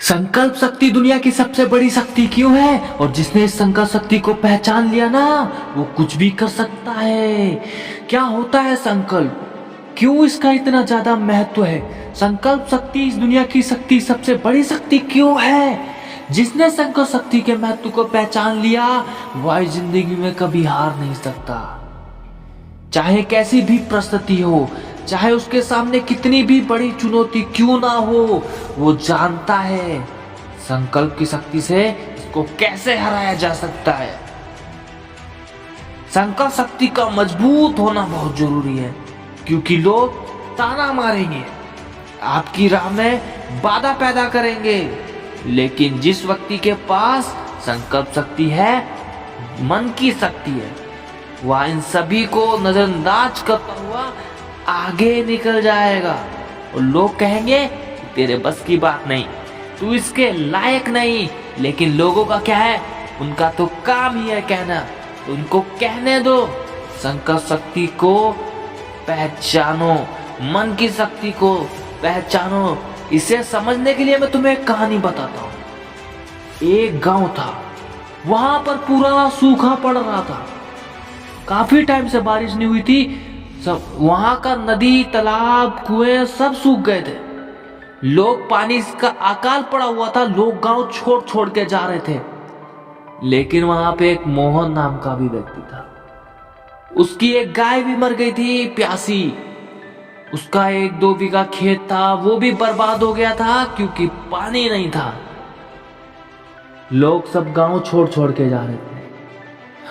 संकल्प शक्ति दुनिया की सबसे बड़ी शक्ति क्यों है? और जिसने इस संकल्प शक्ति को पहचान लिया ना, वो कुछ भी कर सकता है। क्या होता है संकल्प? क्यों इसका इतना ज्यादा महत्व है? संकल्प शक्ति इस दुनिया की शक्ति सबसे बड़ी शक्ति क्यों है? जिसने संकल्प शक्ति के महत्व को पहचान लिया, वह जिंदगी में कभी हार नहीं सकता। चाहे कैसी भी परिस्थिति हो, चाहे उसके सामने कितनी भी बड़ी चुनौती क्यों ना हो, वो जानता है संकल्प की शक्ति से इसको कैसे हराया जा सकता है। संकल्प शक्ति का मजबूत होना बहुत जरूरी है, क्योंकि लोग ताना मारेंगे, आपकी राह में बाधा पैदा करेंगे, लेकिन जिस व्यक्ति के पास संकल्प शक्ति है, मन की शक्ति है, वह इन सभी को नजरअंदाज करता हुआ आगे निकल जाएगा। और लोग कहेंगे तेरे बस की बात नहीं, तू इसके लायक नहीं, लेकिन लोगों का क्या है, उनका तो काम ही है कहना, तो उनको कहने दो। संकल्प शक्ति को पहचानो, मन की शक्ति को पहचानो। इसे समझने के लिए मैं तुम्हें एक कहानी बताता हूँ। एक गांव था, वहां पर पूरा सूखा पड़ रहा था, काफी टाइम से बारिश नहीं हुई थी। सब वहां का नदी, तालाब, कुएं सब सूख गए थे। लोग, पानी का अकाल पड़ा हुआ था, लोग गांव छोड़ छोड़ के जा रहे थे। लेकिन वहां पे एक मोहन नाम का भी व्यक्ति था। उसकी एक गाय भी मर गई थी प्यासी। उसका 1-2 बीघा खेत था, वो भी बर्बाद हो गया था क्योंकि पानी नहीं था। लोग सब गांव छोड़ छोड़ के जा रहे थे,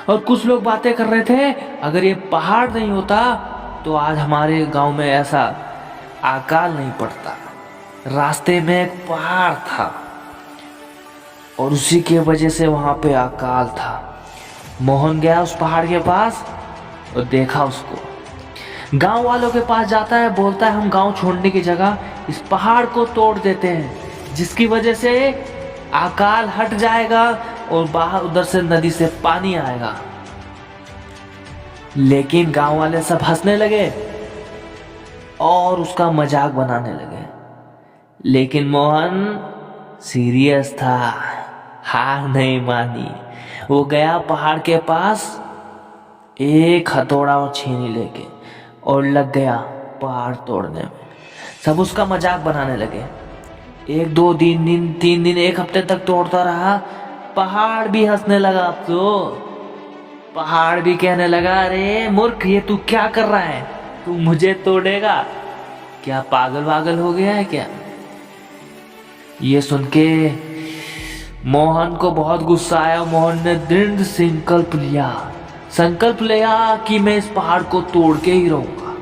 और कुछ लोग बातें कर रहे थे, अगर ये पहाड़ नहीं होता तो आज हमारे गांव में ऐसा अकाल नहीं पड़ता। रास्ते में एक पहाड़ था और उसी के वजह से वहां पे अकाल था। मोहन गया उस पहाड़ के पास और देखा उसको। गांव वालों के पास जाता है, बोलता है हम गांव छोड़ने की जगह इस पहाड़ को तोड़ देते हैं, जिसकी वजह से अकाल हट जाएगा और बाहर उधर से नदी से पानी आएगा। लेकिन गांव वाले सब हंसने लगे और उसका मजाक बनाने लगे। लेकिन मोहन सीरियस था, हार नहीं मानी। वो गया पहाड़ के पास, एक हथौड़ा और छेनी लेके, और लग गया पहाड़ तोड़ने में। सब उसका मजाक बनाने लगे। 1-2 दिन, 3 दिन, 1 हफ्ते तक तोड़ता रहा। पहाड़ भी हंसने लगा। अब तो पहाड़ भी कहने लगा, अरे मूर्ख, ये तू क्या कर रहा है? तू मुझे तोड़ेगा? क्या पागल वागल हो गया है क्या? ये सुन के मोहन को बहुत गुस्सा आया। मोहन ने दृढ़ संकल्प लिया कि मैं इस पहाड़ को तोड़ के ही रहूंगा।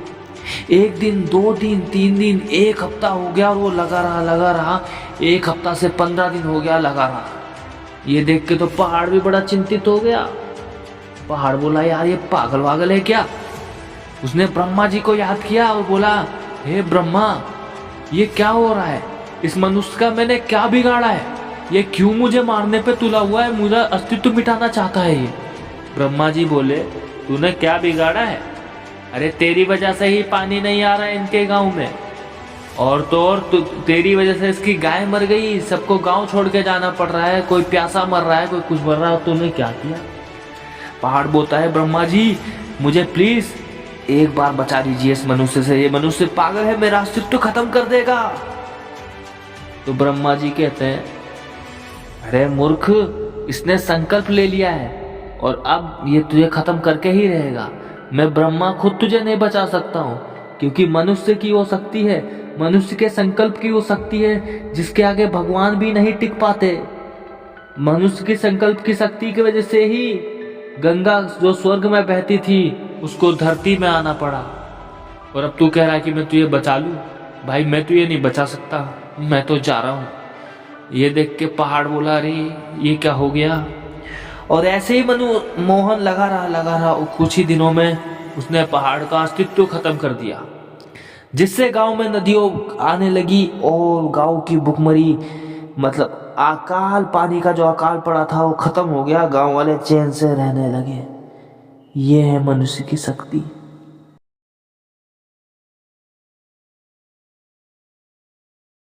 1 दिन, 2 दिन, 3 दिन, 1 हफ्ता हो गया और वो लगा रहा। 1 हफ्ता से 15 दिन हो गया, लगा रहा। ये देख के तो पहाड़ भी बड़ा चिंतित हो गया। पहाड़ बोला, यार ये पागल वागल है क्या? उसने ब्रह्मा जी को याद किया और बोला, हे ब्रह्मा, ये क्या हो रहा है? इस मनुष्य का मैंने क्या बिगाड़ा है? ये क्यों मुझे मारने पे तुला हुआ है? मुझे अस्तित्व मिटाना चाहता है ये। ब्रह्मा जी बोले, तूने क्या बिगाड़ा है? अरे तेरी वजह से ही पानी नहीं आ रहा है इनके गांव में, और तो और तेरी वजह से इसकी गाय मर गई, सबको गांव छोड़ के जाना पड़ रहा है, कोई प्यासा मर रहा है, कोई कुछ मर रहा है, तूने क्या किया? पहाड़ बोलता है, ब्रह्मा जी मुझे प्लीज एक बार बचा दीजिए इस मनुष्य से, ये मनुष्य पागल है, मेरा अस्तित्व खत्म कर देगा। तो ब्रह्मा जी कहते हैं, अरे मूर्ख, इसने संकल्प ले लिया है और अब ये तुझे खत्म करके ही रहेगा। मैं ब्रह्मा खुद तुझे नहीं बचा सकता हूँ, क्योंकि मनुष्य की वो शक्ति है, मनुष्य के संकल्प की वो शक्ति है जिसके आगे भगवान भी नहीं टिक पाते। मनुष्य के संकल्प की शक्ति की वजह से ही गंगा जो स्वर्ग में बहती थी उसको धरती में आना पड़ा। और अब तू कह रहा है कि मैं तुझे बचा लूं? भाई मैं तुझे नहीं बचा सकता, मैं तो जा रहा हूँ। ये देख के पहाड़ बोला, अरे ये क्या हो गया? और ऐसे ही मोहन लगा रहा। कुछ ही दिनों में उसने पहाड़ का अस्तित्व खत्म कर दिया, जिससे गांव में नदियों आने लगी और गांव की भुखमरी, मतलब अकाल, पानी का जो अकाल पड़ा था वो खत्म हो गया। गांव वाले चैन से रहने लगे। ये है मनुष्य की शक्ति।